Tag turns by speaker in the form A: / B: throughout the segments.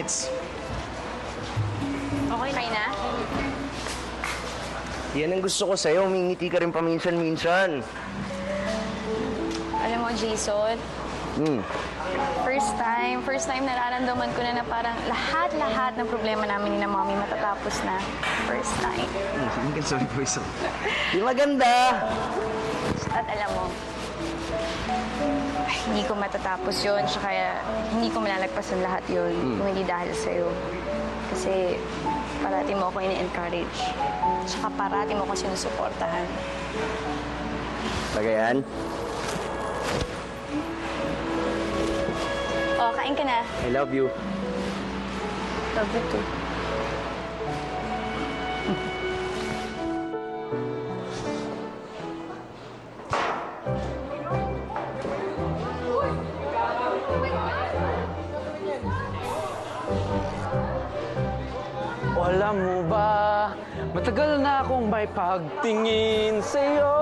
A: minutes.
B: Okay na?
A: Yan ang gusto ko sa'yo. Umingiti ka rin paminsan-minsan.
B: Alam mo, Jason, first time nararamdaman ko na parang lahat ng problema namin ni na Mommy matatapos na. First time.
A: Hindi ka sorry, boys. Di maganda.
B: At alam mo, hindi ko matatapos yun, kaya hindi ko malalagpasan lahat yun kung hindi dahil sa'yo. Kasi parati mo ako ini-encourage. Tsaka parati mo ako sinusuportahan.
A: Tagayan?
B: O, kain ka na.
A: I love you.
B: Love you too.
C: Alam mo ba, matagal na akong may pagtingin sa'yo.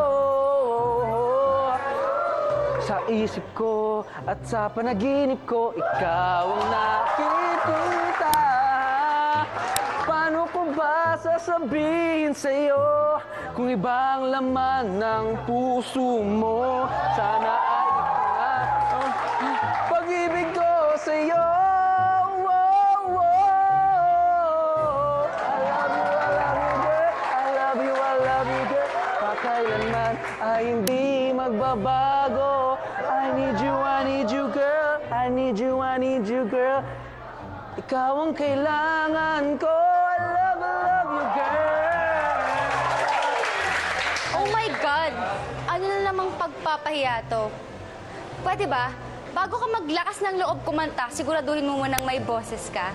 C: Sa isip ko at sa panaginip ko, ikaw ang nakikita. Paano ko ba sasabihin sa'yo kung ibang laman ng puso mo? Sana ay pag-ibig ko sa'yo. Kailanman ay hindi magbabago. I need you, girl. I need you, girl. Ikaw ang kailangan ko. I love you, girl.
D: Oh my God! Ano na namang pagpapahiya to? Pwede ba? Bago ka maglakas ng loob kumanta, siguraduhin mo munang may boses ka.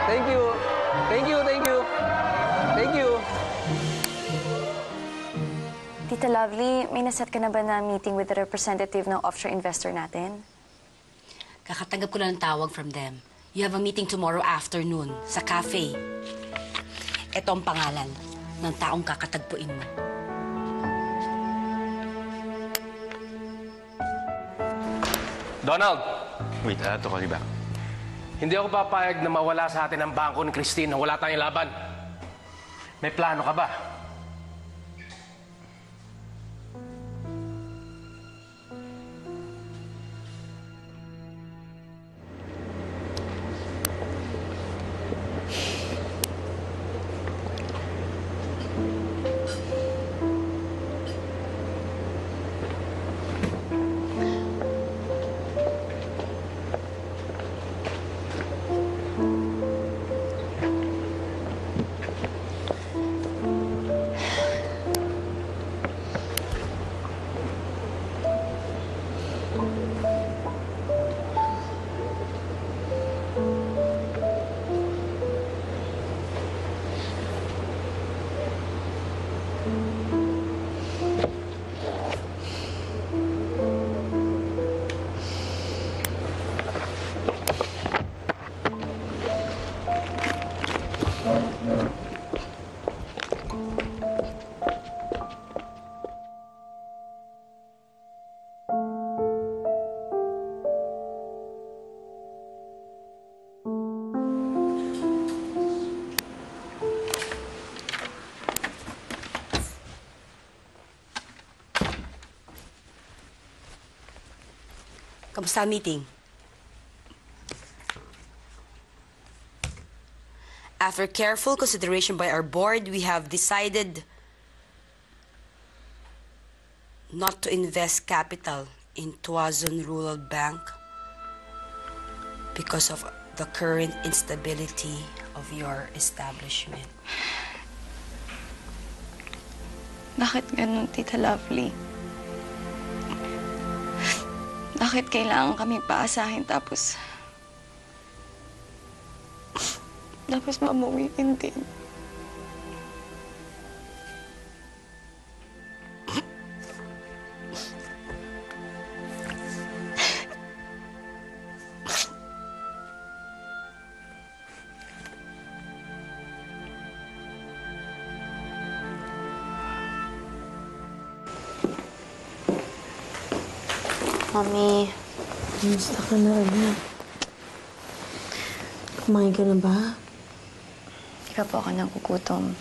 C: Thank you.
B: Tita Lovely, may naset ka na ba na meeting with the representative ng offshore investor natin?
E: Kakatanggap ko lang ng tawag from them. You have a meeting tomorrow afternoon sa cafe. Ito ang pangalan ng taong kakatagpuin mo.
F: Donald! Wait, I have to call you back. Hindi ako papayag na mawala sa atin ang bangko ni Christine na wala tayong laban. May plano ka ba?
E: Kamusta ang meeting? After careful consideration by our board, we have decided not to invest capital in Tuazon Rural Bank because of the current instability of your establishment.
B: Bakit ganun, Tita Lovely? Bakit kailangan kami paasahin tapos mamuwiin din? Mami,
G: Kamusta ka na, anak? Kumain ka na ba?
B: di ka po ako nagugutom.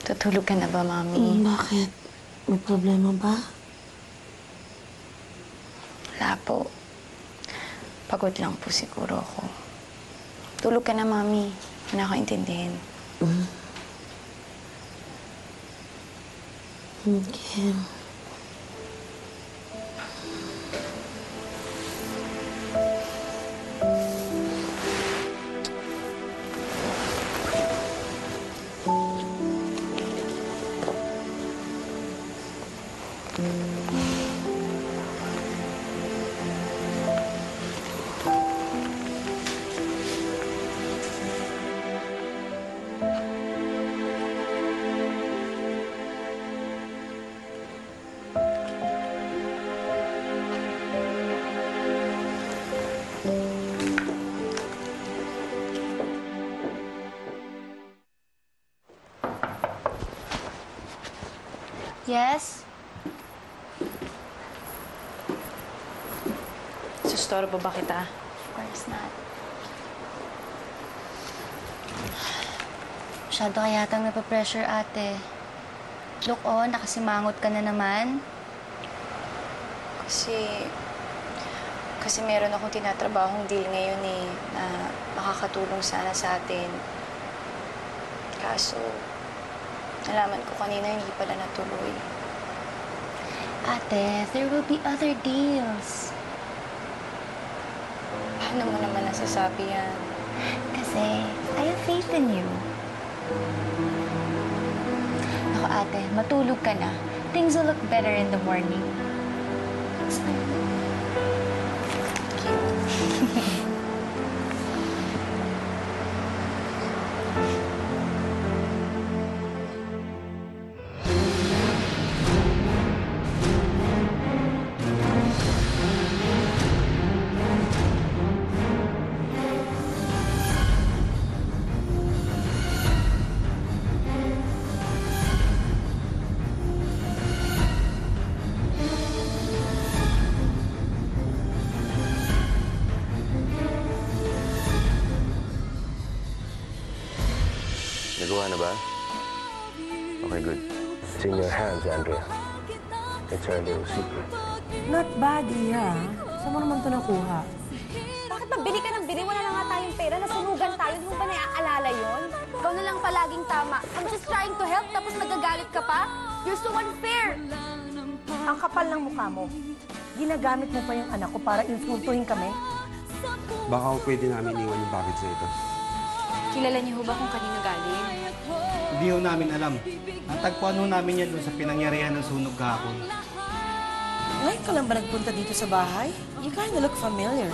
B: Tutulog ka na ba, Mami?
G: Bakit? May problema ba?
B: Wala po. Pagod lang po siguro ako. Tulog ka na, Mami. Hindi na ako intindihin.
G: Okay.
D: Yes?
B: Sustorbo ba kita? Of course not.
D: Masyado ka yatang napapressure, ate. Look on, nakasimangot ka na naman.
B: Kasi meron akong tinatrabahong deal ngayon eh, na makakatulong sana sa atin. Kaso, nalaman ko kanina hindi pala natuloy.
D: Ate, there will be other deals.
B: Paano mo naman nasasabi yan?
D: Kasi, I have faith in you. Ako, ate, matulog ka na. Things will look better in the morning. Smile.
H: Nagawa na ba? Okay, good. It's in your hands, Andrea. It's our little secret.
G: Not bad, Iya. Saan mo naman ito nakuha?
D: Bakit mabili ka ng bili? Wala na nga tayong pera. Nasunugan tayo. Hindi mo ba naaalala yun? Ikaw na lang palaging tama. I'm just trying to help, tapos nagagalit ka pa? You're so unfair!
G: Ang kapal ng mukha mo. Ginagamit mo pa yung anak ko para insultuhin kami?
I: Baka ho pwede namin iwan yung package na ito.
B: Kilala niyo ho ba kung kanino galing?
I: Hindi ho namin alam. Natagpuan ho namin yan doon sa pinangyarihan ng sunog kahapon.
G: Ngayon ka lang ba nagpunta dito sa bahay? You kinda look familiar.